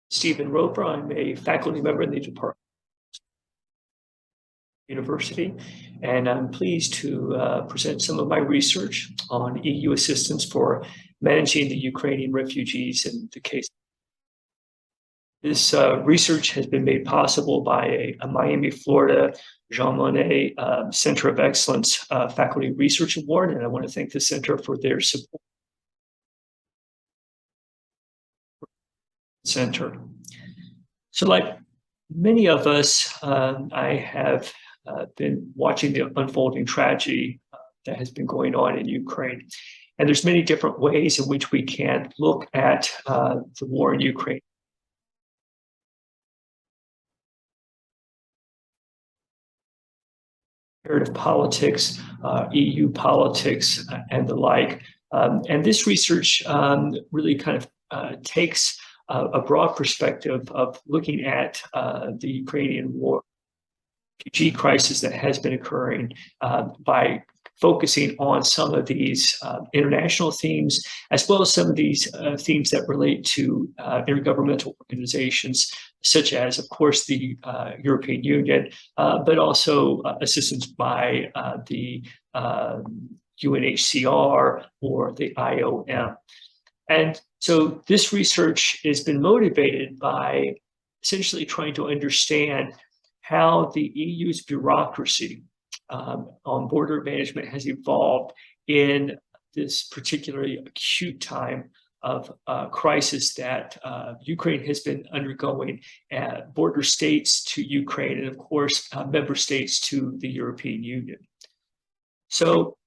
Stephen Roper. I'm a faculty member in the Department of University, and I'm pleased to present some of my research on EU assistance for managing the Ukrainian refugees in the case. This research has been made possible by a Miami, Florida, Jean Monnet Center of Excellence Faculty Research Award, and I want to thank the center for their support. Center. So like many of us, I have been watching the unfolding tragedy that has been going on in Ukraine. And there's many different ways in which we can look at the war in Ukraine. Comparative politics, EU politics, and the like. And this research really kind of takes a broad perspective of looking at the Ukrainian war, refugee crisis that has been occurring by focusing on some of these international themes, as well as some of these themes that relate to intergovernmental organizations, such as, of course, the European Union, but also assistance by the UNHCR or the IOM. And so this research has been motivated by essentially trying to understand how the EU's bureaucracy on border management has evolved in this particularly acute time of crisis that Ukraine has been undergoing, border states to Ukraine, and of course, member states to the European Union. So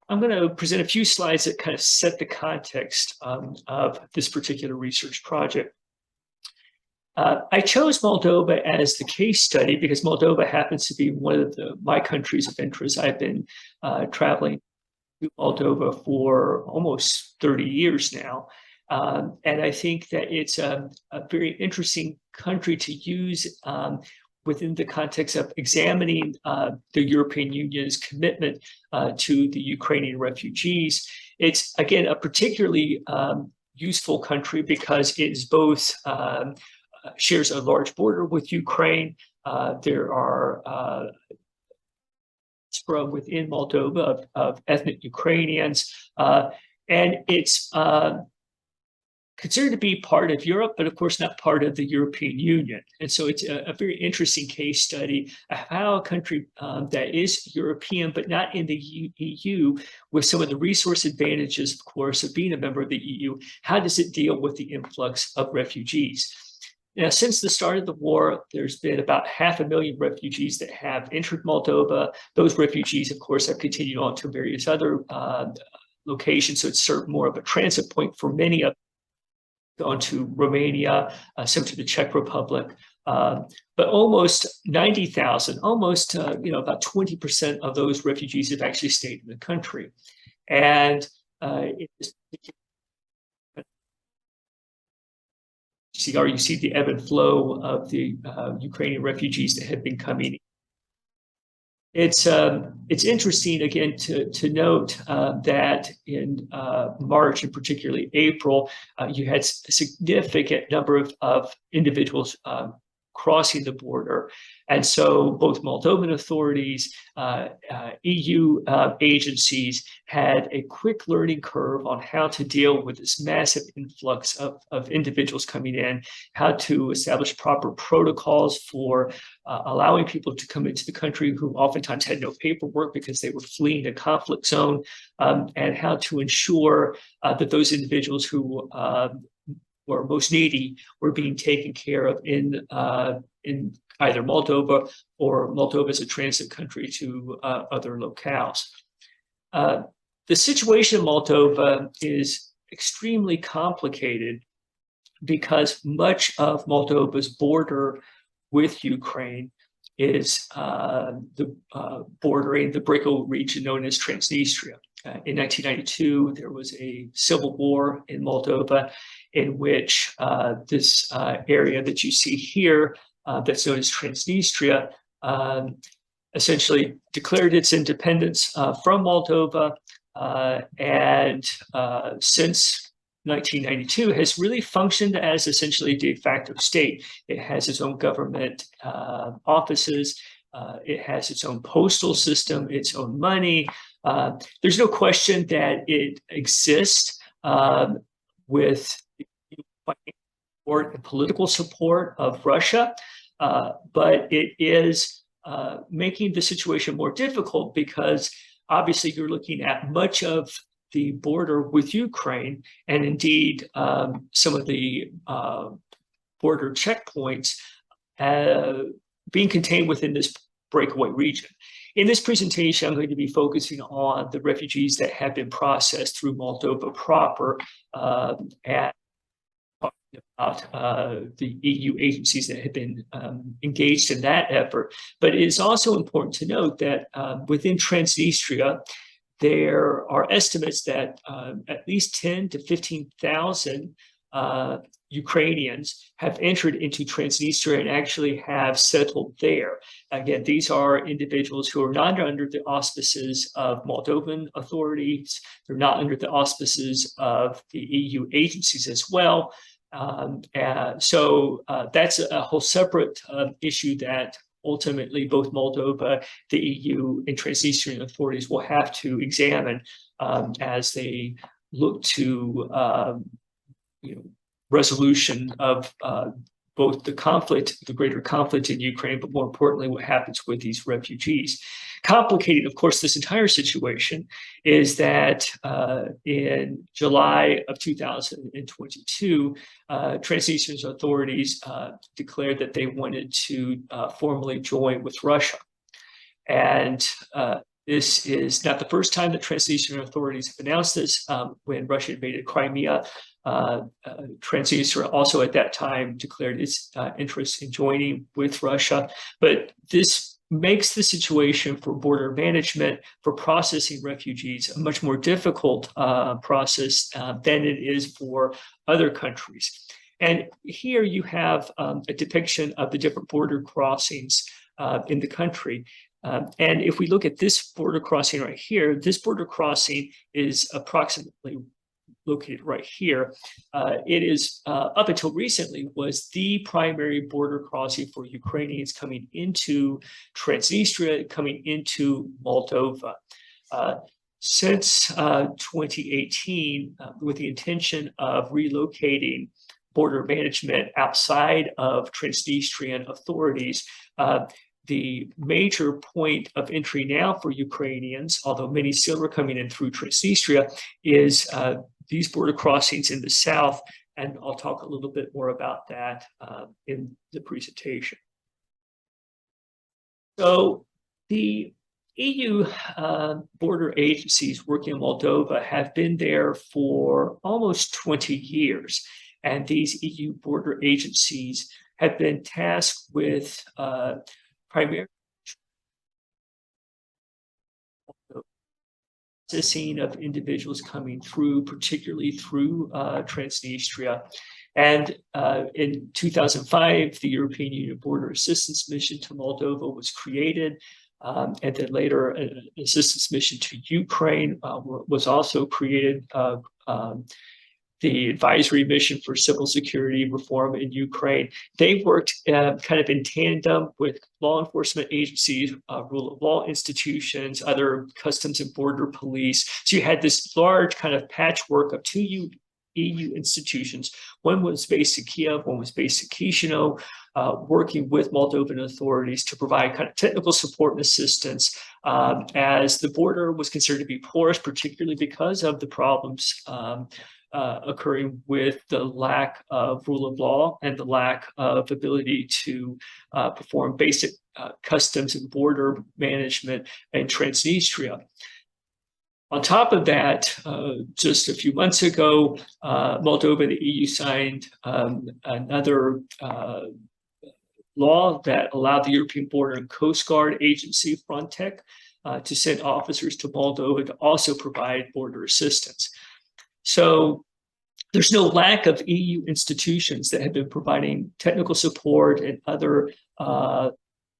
I'm going to present a few slides that kind of set the context of this particular research project. I chose Moldova as the case study because Moldova happens to be one of my countries of interest. I've been traveling to Moldova for almost 30 years now. And I think that it's a very interesting country to use within the context of examining the European Union's commitment to the Ukrainian refugees. It's, again, a particularly useful country because it is both shares a large border with Ukraine. There are within Moldova of ethnic Ukrainians, and it's considered to be part of Europe, but of course not part of the European Union. And so it's a very interesting case study of how a country that is European, but not in the EU, with some of the resource advantages, of course, of being a member of the EU, how does it deal with the influx of refugees? Now, since the start of the war, there's been about 500,000 refugees that have entered Moldova. Those refugees, of course, have continued on to various other locations, so it's served more of a transit point for many of them. Gone to Romania, some to the Czech Republic, but almost 90,000, almost about 20% of those refugees have actually stayed in the country. And you see the ebb and flow of the Ukrainian refugees that have been coming in. It's interesting, again, to note that in March and particularly April, you had a significant number of individuals crossing the border. And so both Moldovan authorities, EU agencies had a quick learning curve on how to deal with this massive influx of individuals coming in, how to establish proper protocols for allowing people to come into the country who oftentimes had no paperwork because they were fleeing a conflict zone, and how to ensure that those individuals who were most needy were being taken care of in either Moldova or Moldova as a transit country to other locales. The situation in Moldova is extremely complicated because much of Moldova's border with Ukraine is bordering the Bricko region known as Transnistria. In 1992, there was a civil war in Moldova in which this area that you see here, that's known as Transnistria, essentially declared its independence from Moldova. And since 1992 has really functioned as essentially a de facto state. It has its own government offices. It has its own postal system, its own money. There's no question that it exists with support and political support of Russia, but it is making the situation more difficult because obviously you're looking at much of the border with Ukraine, and indeed some of the border checkpoints being contained within this breakaway region. In this presentation, I'm going to be focusing on the refugees that have been processed through Moldova proper, and talking about the EU agencies that have been engaged in that effort. But it is also important to note that within Transnistria, there are estimates that at least 10 to 15,000 Ukrainians have entered into Transnistria and actually have settled there. Again, these are individuals who are not under the auspices of Moldovan authorities. They're not under the auspices of the EU agencies as well. So that's a whole separate issue that ultimately both Moldova, the EU, and Transnistrian authorities will have to examine as they look to resolution of both the conflict, the greater conflict in Ukraine, but more importantly, what happens with these refugees. Complicating, of course, this entire situation is that in July of 2022, Transnistrian authorities declared that they wanted to formally join with Russia. And this is not the first time that Transnistrian authorities have announced this. When Russia invaded Crimea, Transnistria also at that time declared its interest in joining with Russia. But this makes the situation for border management, for processing refugees, a much more difficult process than it is for other countries. And here you have a depiction of the different border crossings in the country. And if we look at this border crossing right here, this border crossing is approximately located right here. It is, up until recently, was the primary border crossing for Ukrainians coming into Transnistria, coming into Moldova. Since 2018, with the intention of relocating border management outside of Transnistrian authorities, the major point of entry now for Ukrainians, although many still are coming in through Transnistria, is these border crossings in the south, and I'll talk a little bit more about that in the presentation. So the EU border agencies working in Moldova have been there for almost 20 years, and these EU border agencies have been tasked with primarily processing of individuals coming through, particularly through Transnistria. And in 2005, the European Union Border Assistance Mission to Moldova was created. And then later, an assistance mission to Ukraine was also created. The advisory mission for civil security reform in Ukraine. They worked kind of in tandem with law enforcement agencies, rule of law institutions, other customs and border police. So you had this large kind of patchwork of two EU institutions. One was based in Kiev, one was based in Chisinau, working with Moldovan authorities to provide kind of technical support and assistance as the border was considered to be porous, particularly because of the problems occurring with the lack of rule of law and the lack of ability to perform basic customs and border management in Transnistria. On top of that, just a few months ago, Moldova and the EU signed another law that allowed the European Border and Coast Guard Agency, Frontex, to send officers to Moldova to also provide border assistance. So there's no lack of EU institutions that have been providing technical support and other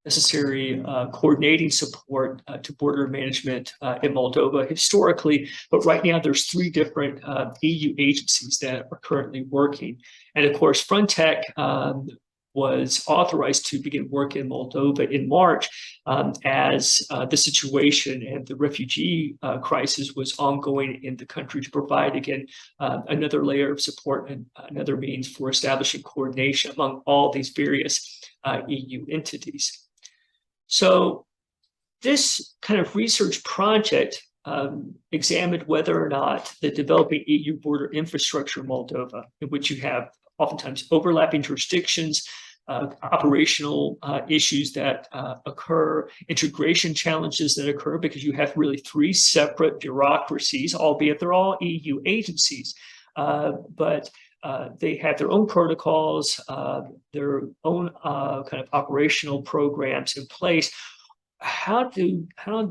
necessary coordinating support to border management in Moldova historically. But right now, there's 3 different EU agencies that are currently working. And of course, Frontex was authorized to begin work in Moldova in March as the situation and the refugee crisis was ongoing in the country, to provide, again, another layer of support and another means for establishing coordination among all these various EU entities. So this kind of research project examined whether or not the developing EU border infrastructure in Moldova, in which you have oftentimes overlapping jurisdictions, operational issues that occur, integration challenges that occur, because you have really 3 separate bureaucracies, albeit they're all EU agencies. But they have their own protocols, their own kind of operational programs in place. How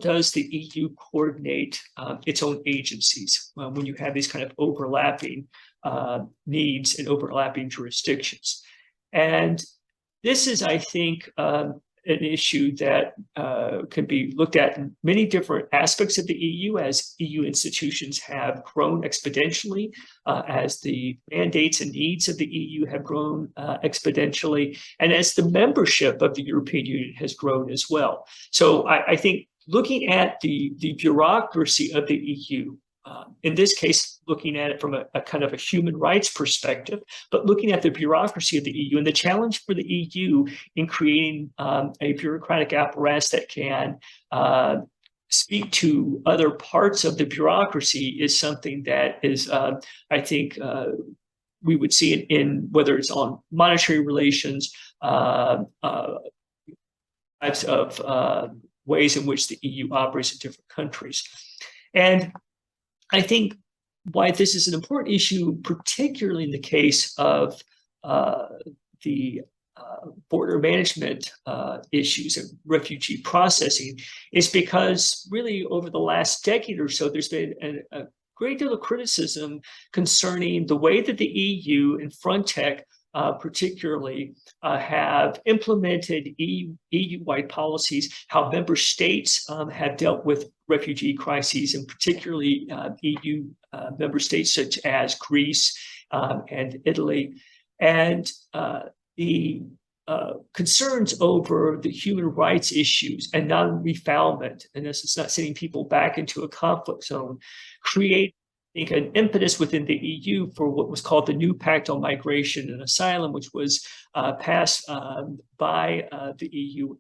does the EU coordinate its own agencies when you have these kind of overlapping needs and overlapping jurisdictions? And this is, I think, an issue that can be looked at in many different aspects of the EU, as EU institutions have grown exponentially, as the mandates and needs of the EU have grown exponentially, and as the membership of the European Union has grown as well. So I think looking at the bureaucracy of the EU, in this case, looking at it from a kind of a human rights perspective, but looking at the bureaucracy of the EU and the challenge for the EU in creating a bureaucratic apparatus that can speak to other parts of the bureaucracy is something that is, I think, we would see it in whether it's on monetary relations, types of ways in which the EU operates in different countries. And I think why this is an important issue, particularly in the case of the border management issues and refugee processing, is because really over the last decade or so, there's been a great deal of criticism concerning the way that the EU and Frontex particularly have implemented EU-wide policies, how member states have dealt with refugee crises, and particularly EU member states such as Greece and Italy, and the concerns over the human rights issues and non-refoulement, and this is not sending people back into a conflict zone, create, I think, an impetus within the EU for what was called the New Pact on Migration and Asylum, which was passed by the EU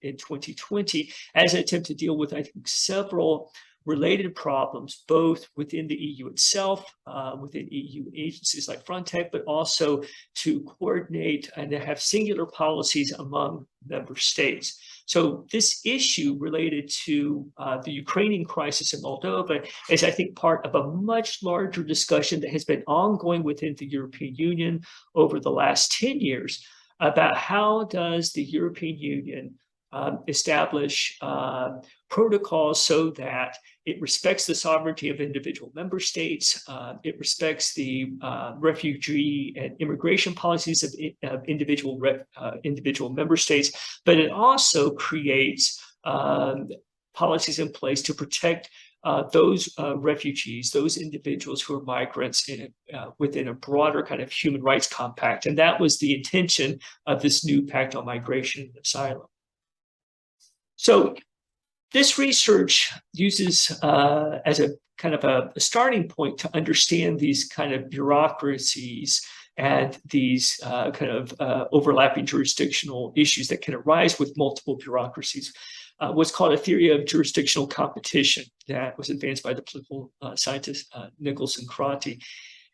in 2020 as an attempt to deal with, I think, several related problems, both within the EU itself, within EU agencies like Frontex, but also to coordinate and to have singular policies among member states. So this issue related to the Ukrainian crisis in Moldova is, I think, part of a much larger discussion that has been ongoing within the European Union over the last 10 years about how does the European Union establish protocols so that it respects the sovereignty of individual member states, it respects the refugee and immigration policies of individual member states, but it also creates policies in place to protect those refugees, those individuals who are migrants within a broader kind of human rights compact. And that was the intention of this new Pact on Migration and Asylum. So this research uses as a kind of a starting point to understand these kind of bureaucracies and these kind of overlapping jurisdictional issues that can arise with multiple bureaucracies. What's called a theory of jurisdictional competition that was advanced by the political scientist Nichols and Crotty.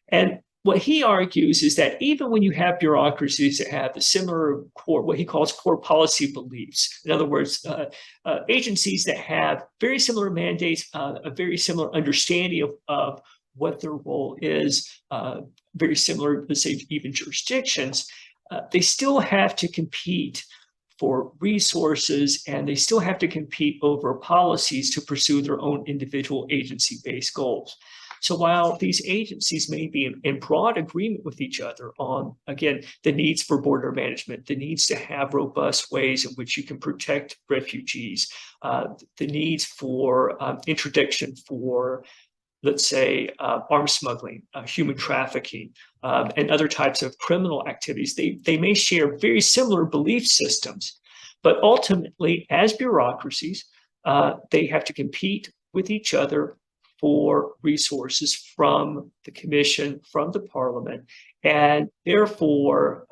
And what he argues is that even when you have bureaucracies that have the similar core, what he calls core policy beliefs, in other words, agencies that have very similar mandates, a very similar understanding of what their role is, very similar, let's say, even jurisdictions, they still have to compete for resources, and they still have to compete over policies to pursue their own individual agency-based goals. So while these agencies may be in broad agreement with each other on, again, the needs for border management, the needs to have robust ways in which you can protect refugees, the needs for interdiction for, let's say, arms smuggling, human trafficking, and other types of criminal activities, they may share very similar belief systems. But ultimately, as bureaucracies, they have to compete with each other for resources from the Commission, from the Parliament, and therefore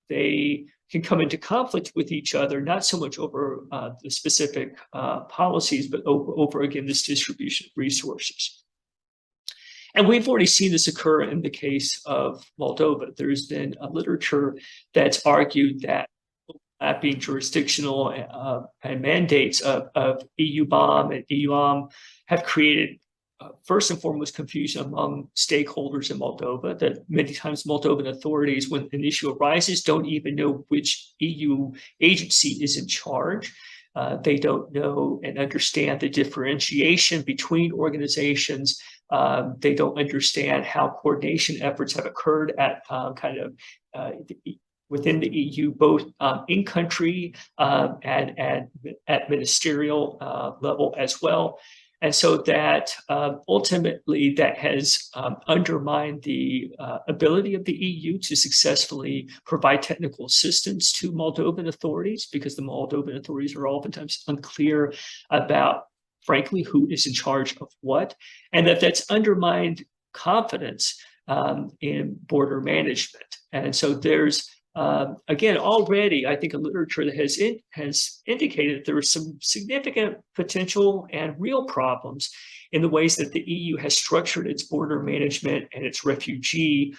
they can come into conflict with each other, not so much over the specific policies, but over, again, this distribution of resources. And we've already seen this occur in the case of Moldova. There's been a literature that's argued that being jurisdictional and mandates of EU-BOM and EUAM have created, first and foremost, confusion among stakeholders in Moldova, that many times Moldovan authorities, when an issue arises, don't even know which EU agency is in charge. They don't know and understand the differentiation between organizations. They don't understand how coordination efforts have occurred at within the EU, both in country and at ministerial level as well. And so that ultimately that has undermined the ability of the EU to successfully provide technical assistance to Moldovan authorities, because the Moldovan authorities are oftentimes unclear about, frankly, who is in charge of what, and that's undermined confidence in border management. And so there's again, already, I think a literature that has indicated that there are some significant potential and real problems in the ways that the EU has structured its border management and its refugee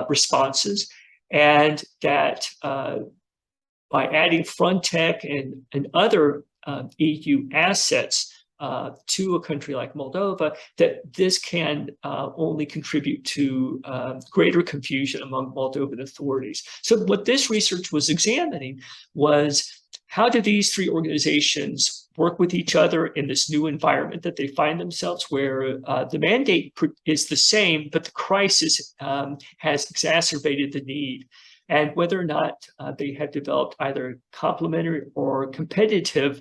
responses, and that by adding Frontex and other EU assets to a country like Moldova, that this can only contribute to greater confusion among Moldovan authorities. So what this research was examining was, how do these three organizations work with each other in this new environment that they find themselves, where the mandate is the same, but the crisis has exacerbated the need, and whether or not they have developed either complementary or competitive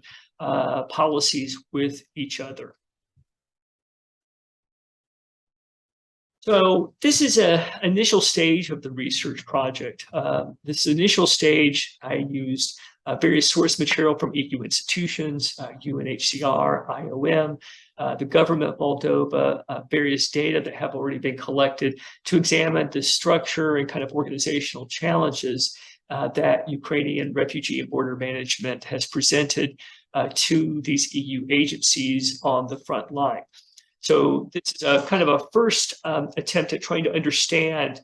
policies with each other. So this is an initial stage of the research project. This initial stage, I used various source material from EU institutions, UNHCR, IOM, the government of Moldova, various data that have already been collected to examine the structure and kind of organizational challenges that Ukrainian refugee and border management has presented to these EU agencies on the front line. So this is a kind of a first attempt at trying to understand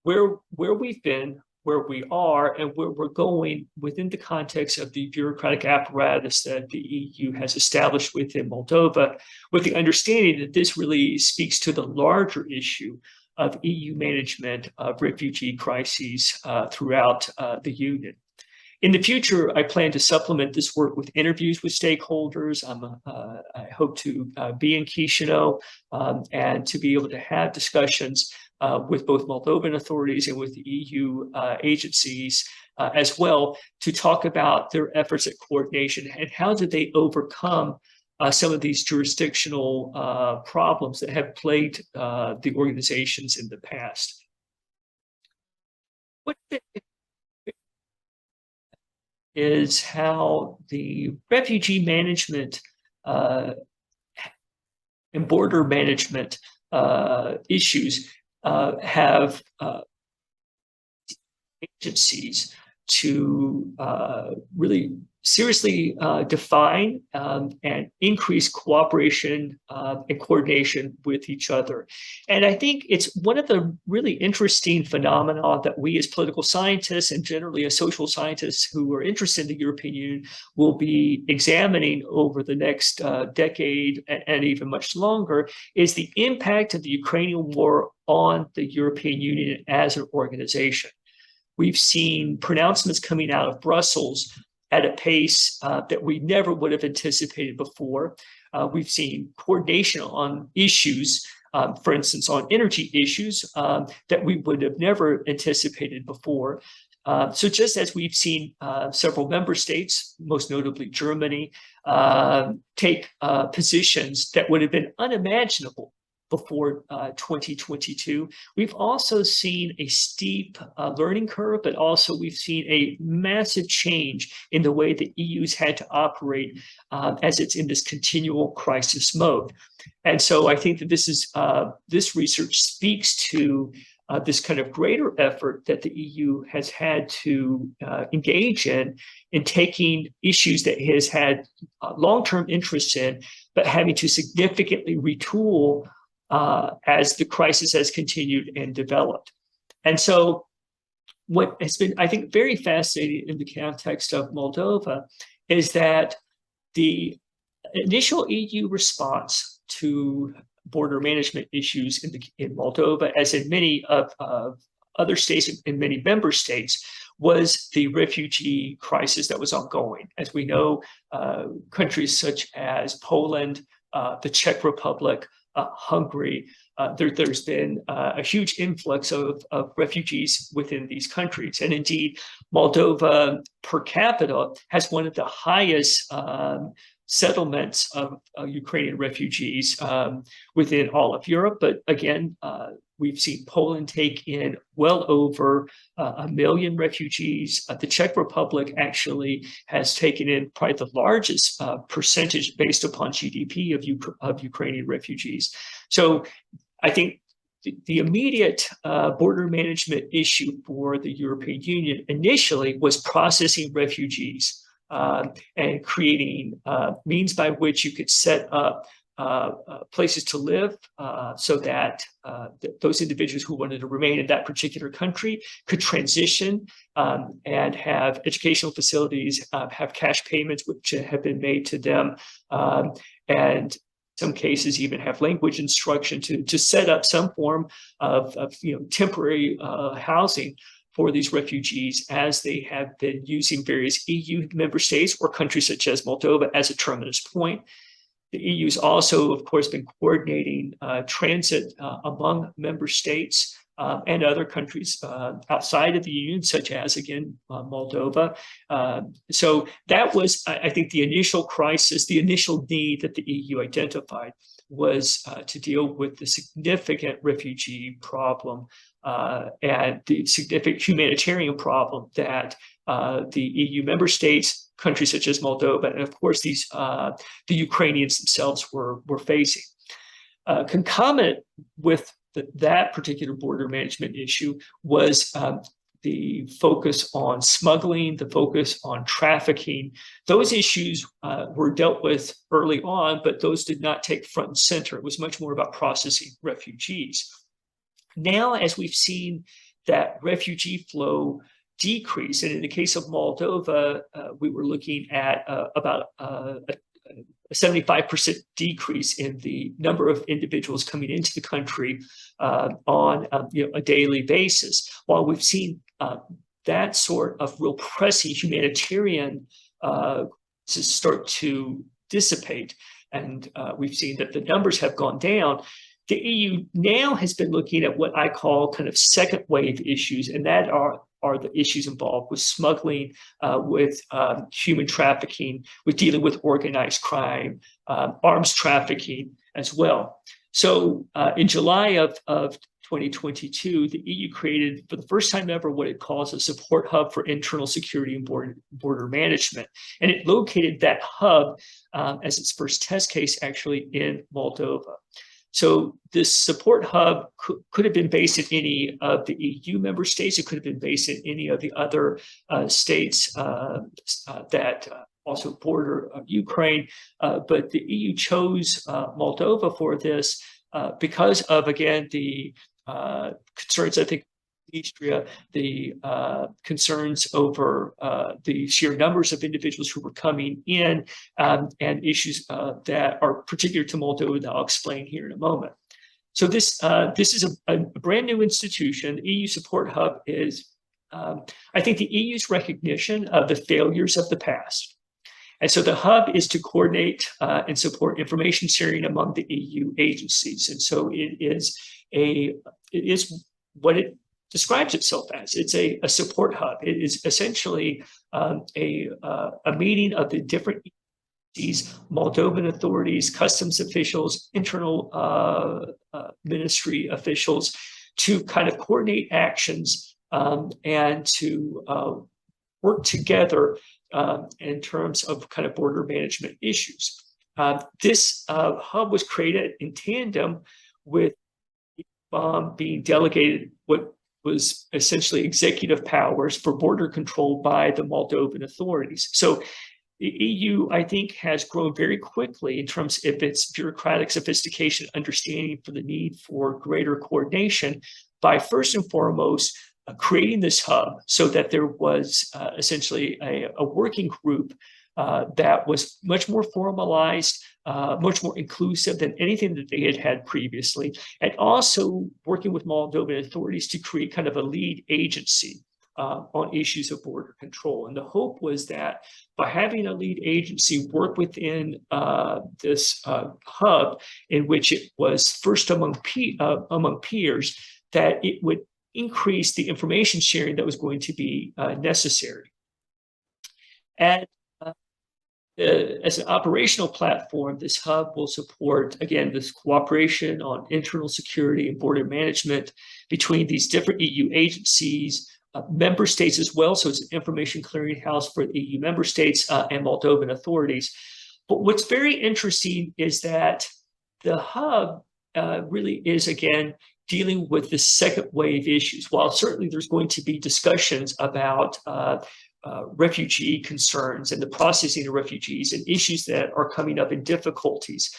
where we've been, where we are, and where we're going within the context of the bureaucratic apparatus that the EU has established within Moldova, with the understanding that this really speaks to the larger issue of EU management of refugee crises throughout the Union. In the future, I plan to supplement this work with interviews with stakeholders. I hope to be in Chisinau and to be able to have discussions with both Moldovan authorities and with the EU agencies as well, to talk about their efforts at coordination and how do they overcome some of these jurisdictional problems that have plagued the organizations in the past. What is how the refugee management and border management issues have agencies to really seriously define and increase cooperation and coordination with each other. And I think it's one of the really interesting phenomena that we as political scientists and generally as social scientists who are interested in the European Union will be examining over the next decade and even much longer, is the impact of the Ukrainian war on the European Union as an organization. We've seen pronouncements coming out of Brussels at a pace that we never would have anticipated before. We've seen coordination on issues, for instance, on energy issues that we would have never anticipated before. So just as we've seen several member states, most notably Germany, take positions that would have been unimaginable before 2022, we've also seen a steep learning curve, but also we've seen a massive change in the way the EU's had to operate as it's in this continual crisis mode. And so I think that this research speaks to this kind of greater effort that the EU has had to engage in taking issues that it has had long-term interests in, but having to significantly retool as the crisis has continued and developed. And so what has been, I think, very fascinating in the context of Moldova is that the initial EU response to border management issues in Moldova, as in many of other states, in many member states, was the refugee crisis that was ongoing. As we know, countries such as Poland, the Czech Republic, Hungary, there's been a huge influx of refugees within these countries. And indeed, Moldova per capita has one of the highest settlements of Ukrainian refugees within all of Europe. But again, we've seen Poland take in well over 1 million refugees. The Czech Republic actually has taken in probably the largest percentage based upon GDP of Ukrainian refugees. So I think the immediate border management issue for the European Union initially was processing refugees and creating means by which you could set up places to live so that those individuals who wanted to remain in that particular country could transition and have educational facilities, have cash payments which have been made to them, and some cases even have language instruction to set up some form of temporary housing for these refugees as they have been using various EU member states or countries such as Moldova as a terminus point. The EU's also, of course, been coordinating transit among member states and other countries outside of the Union, such as, again, Moldova. So that was, I think, the initial crisis, the initial need that the EU identified was to deal with the significant refugee problem and the significant humanitarian problem that the EU member states, countries such as Moldova, and of course the Ukrainians themselves were facing. Concomitant with that particular border management issue was the focus on smuggling, the focus on trafficking. Those issues were dealt with early on, but those did not take front and center. It was much more about processing refugees. Now, as we've seen that refugee flow decrease, and in the case of Moldova, we were looking at about a 75% decrease in the number of individuals coming into the country on a daily basis. While we've seen that sort of real pressing humanitarian to start to dissipate, and we've seen that the numbers have gone down, the EU now has been looking at what I call kind of second wave issues, and that are the issues involved with smuggling, with human trafficking, with dealing with organized crime, arms trafficking as well. So in July of 2022, the EU created for the first time ever what it calls a support hub for internal security and border management. And it located that hub as its first test case actually in Moldova. So this support hub could have been based in any of the EU member states. It could have been based in any of the other states that also border Ukraine. But the EU chose Moldova for this because of, again, the concerns, I think, Istria, the concerns over the sheer numbers of individuals who were coming in and issues that are particular to Moldova that I'll explain here in a moment. So this is a brand new institution. The EU Support Hub is, I think, the EU's recognition of the failures of the past And so the hub is to coordinate and support information sharing among the EU agencies. And so it is what it describes itself as. It's a support hub. It is essentially a meeting of the different Moldovan authorities, customs officials, internal ministry officials, to kind of coordinate actions and to work together in terms of kind of border management issues. This hub was created in tandem with being delegated what was essentially executive powers for border control by the Moldovan authorities. So the EU, I think, has grown very quickly in terms of its bureaucratic sophistication, understanding for the need for greater coordination by first and foremost creating this hub so that there was essentially a working group that was much more formalized, much more inclusive than anything that they had had previously, and also working with Moldovan authorities to create kind of a lead agency on issues of border control. And the hope was that by having a lead agency work within this hub, in which it was first among peers, that it would increase the information sharing that was going to be necessary. And as an operational platform, this hub will support, again, this cooperation on internal security and border management between these different EU agencies, member states as well. So it's an information clearinghouse for the EU member states and Moldovan authorities. But what's very interesting is that the hub really is, again, dealing with the second wave issues. While certainly there's going to be discussions about refugee concerns and the processing of refugees and issues that are coming up in difficulties,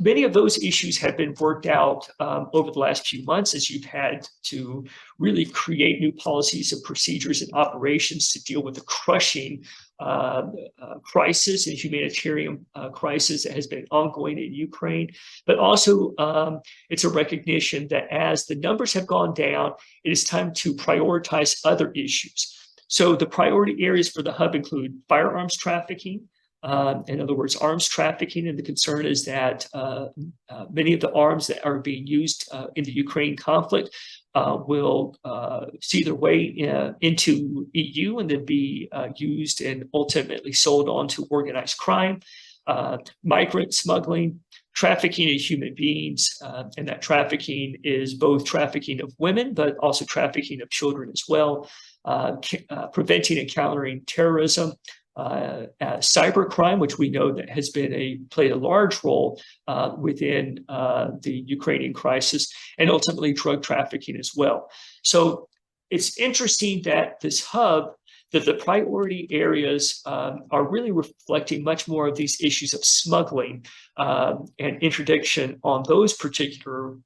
many of those issues have been worked out over the last few months as you've had to really create new policies and procedures and operations to deal with the crushing crisis and humanitarian crisis that has been ongoing in Ukraine. But also it's a recognition that as the numbers have gone down, it is time to prioritize other issues. So the priority areas for the hub include firearms trafficking, in other words, arms trafficking, and the concern is that many of the arms that are being used in the Ukraine conflict will see their way into EU and then be used and ultimately sold on to organized crime, migrant smuggling, trafficking of human beings, and that trafficking is both trafficking of women, but also trafficking of children as well, preventing and countering terrorism, cybercrime, which we know that has been played a large role within the Ukrainian crisis, and ultimately drug trafficking as well. So it's interesting that this hub, that the priority areas are really reflecting much more of these issues of smuggling and interdiction on those particular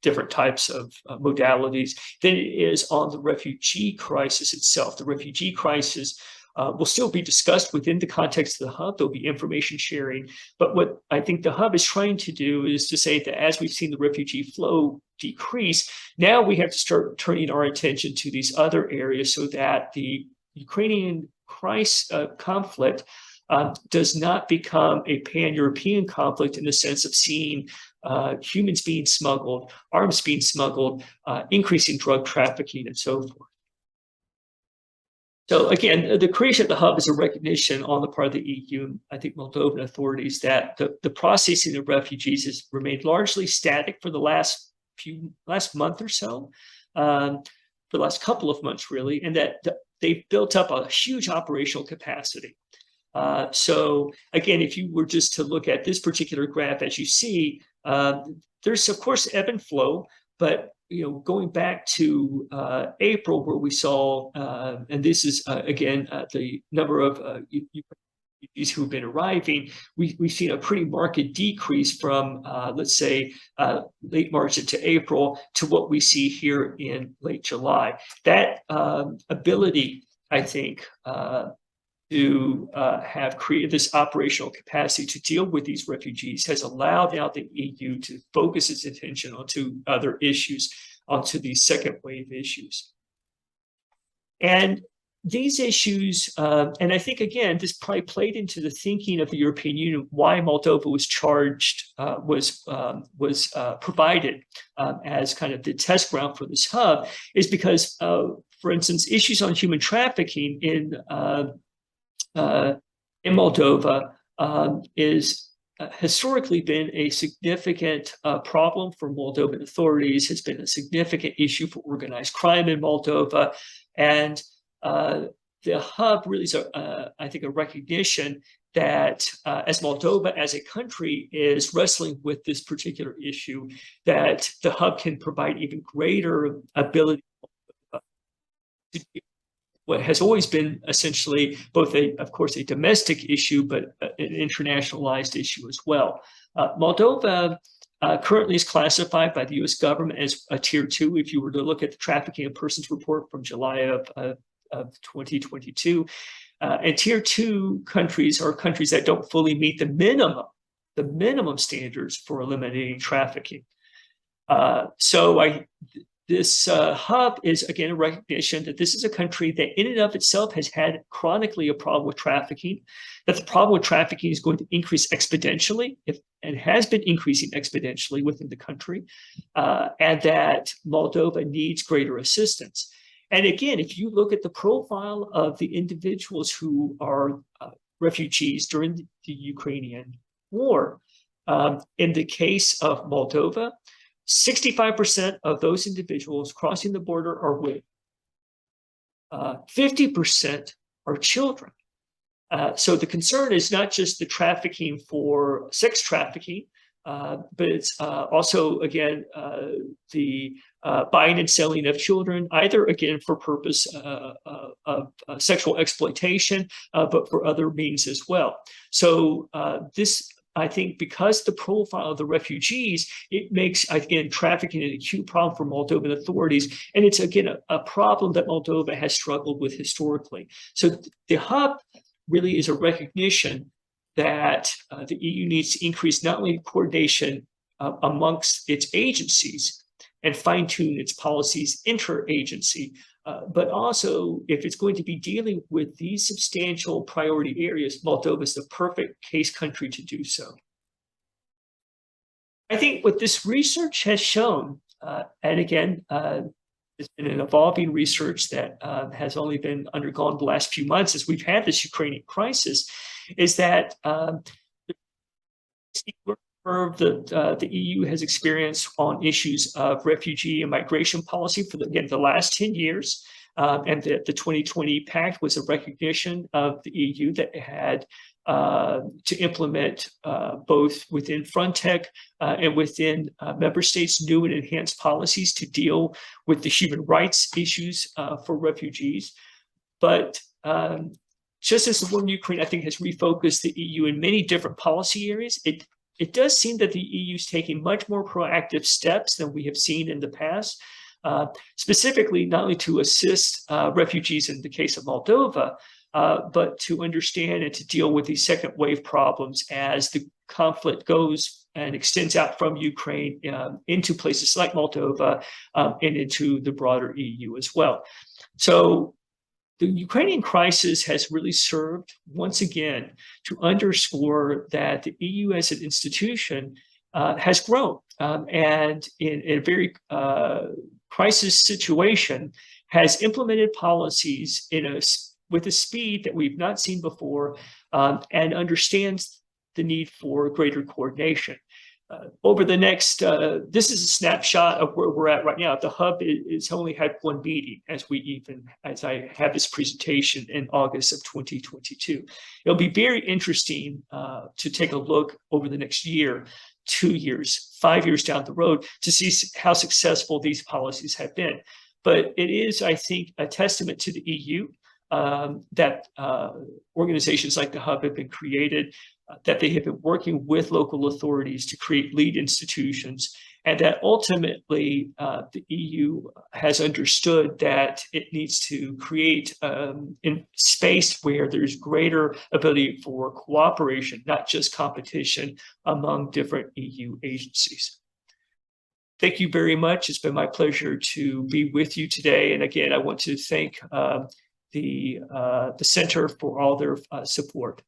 different types of modalities than it is on the refugee crisis itself. The refugee crisis will still be discussed within the context of the hub. There'll be information sharing. But what I think the hub is trying to do is to say that as we've seen the refugee flow decrease, now we have to start turning our attention to these other areas so that the Ukrainian conflict does not become a pan-European conflict in the sense of seeing humans being smuggled, arms being smuggled, increasing drug trafficking, and so forth. So again, the creation of the hub is a recognition on the part of the EU, I think Moldovan authorities, that the processing of refugees has remained largely static for the last month or so, for the last couple of months really, and that they've built up a huge operational capacity. So again, if you were just to look at this particular graph, as you see, there's of course ebb and flow, but going back to April, where we saw, and this is again the number of refugees who've been arriving, we've seen a pretty marked decrease from let's say late March into April to what we see here in late July. That ability, I think, to have created this operational capacity to deal with these refugees has allowed now the EU to focus its attention onto other issues, onto these second wave issues. And these issues, and I think, again, this probably played into the thinking of the European Union, why Moldova was provided as kind of the test ground for this hub, is because, for instance, issues on human trafficking in Moldova is historically been a significant problem for Moldovan authorities, has been a significant issue for organized crime in Moldova. And the hub really is, I think, a recognition that as Moldova as a country is wrestling with this particular issue, that the hub can provide even greater ability to what has always been essentially both of course, a domestic issue, but an internationalized issue as well. Moldova currently is classified by the U.S. government as a Tier 2. If you were to look at the Trafficking of Persons report from July of 2022, and Tier 2 countries are countries that don't fully meet the minimum standards for eliminating trafficking. This hub is, again, a recognition that this is a country that in and of itself has had chronically a problem with trafficking, that the problem with trafficking is going to increase exponentially, and has been increasing exponentially within the country, and that Moldova needs greater assistance. And again, if you look at the profile of the individuals who are refugees during the Ukrainian war, in the case of Moldova, 65% of those individuals crossing the border are women. 50% are children. So the concern is not just the trafficking for sex trafficking, but it's also, again, the buying and selling of children, either, again, for purpose of sexual exploitation, but for other means as well. So this, I think, because the profile of the refugees, it makes, again, trafficking an acute problem for Moldovan authorities. And it's, again, a problem that Moldova has struggled with historically. So the hub really is a recognition that the EU needs to increase not only coordination amongst its agencies and fine-tune its policies interagency, but also, if it's going to be dealing with these substantial priority areas, Moldova is the perfect case country to do so. I think what this research has shown, and again, it's been an evolving research that has only been undergone the last few months as we've had this Ukrainian crisis, is that the curve that the EU has experienced on issues of refugee and migration policy for, again, the last 10 years. And the 2020 Pact was a recognition of the EU that had to implement both within Frontex and within member states new and enhanced policies to deal with the human rights issues for refugees. But just as the war in Ukraine, I think, has refocused the EU in many different policy areas, it does seem that the EU is taking much more proactive steps than we have seen in the past, specifically not only to assist refugees in the case of Moldova, but to understand and to deal with these second wave problems as the conflict goes and extends out from Ukraine into places like Moldova and into the broader EU as well. So the Ukrainian crisis has really served, once again, to underscore that the EU as an institution has grown and in a very crisis situation has implemented policies with a speed that we've not seen before, and understands the need for greater coordination. Over the next, this is a snapshot of where we're at right now. The hub is only had one meeting as I have this presentation in August of 2022. It'll be very interesting to take a look over the next year, 2 years, 5 years down the road to see how successful these policies have been. But it is, I think, a testament to the EU that organizations like the hub have been created, that they have been working with local authorities to create lead institutions, and that ultimately the EU has understood that it needs to create in space where there's greater ability for cooperation, not just competition among different EU agencies. Thank you very much. It's been my pleasure to be with you today. And again, I want to thank the center for all their support.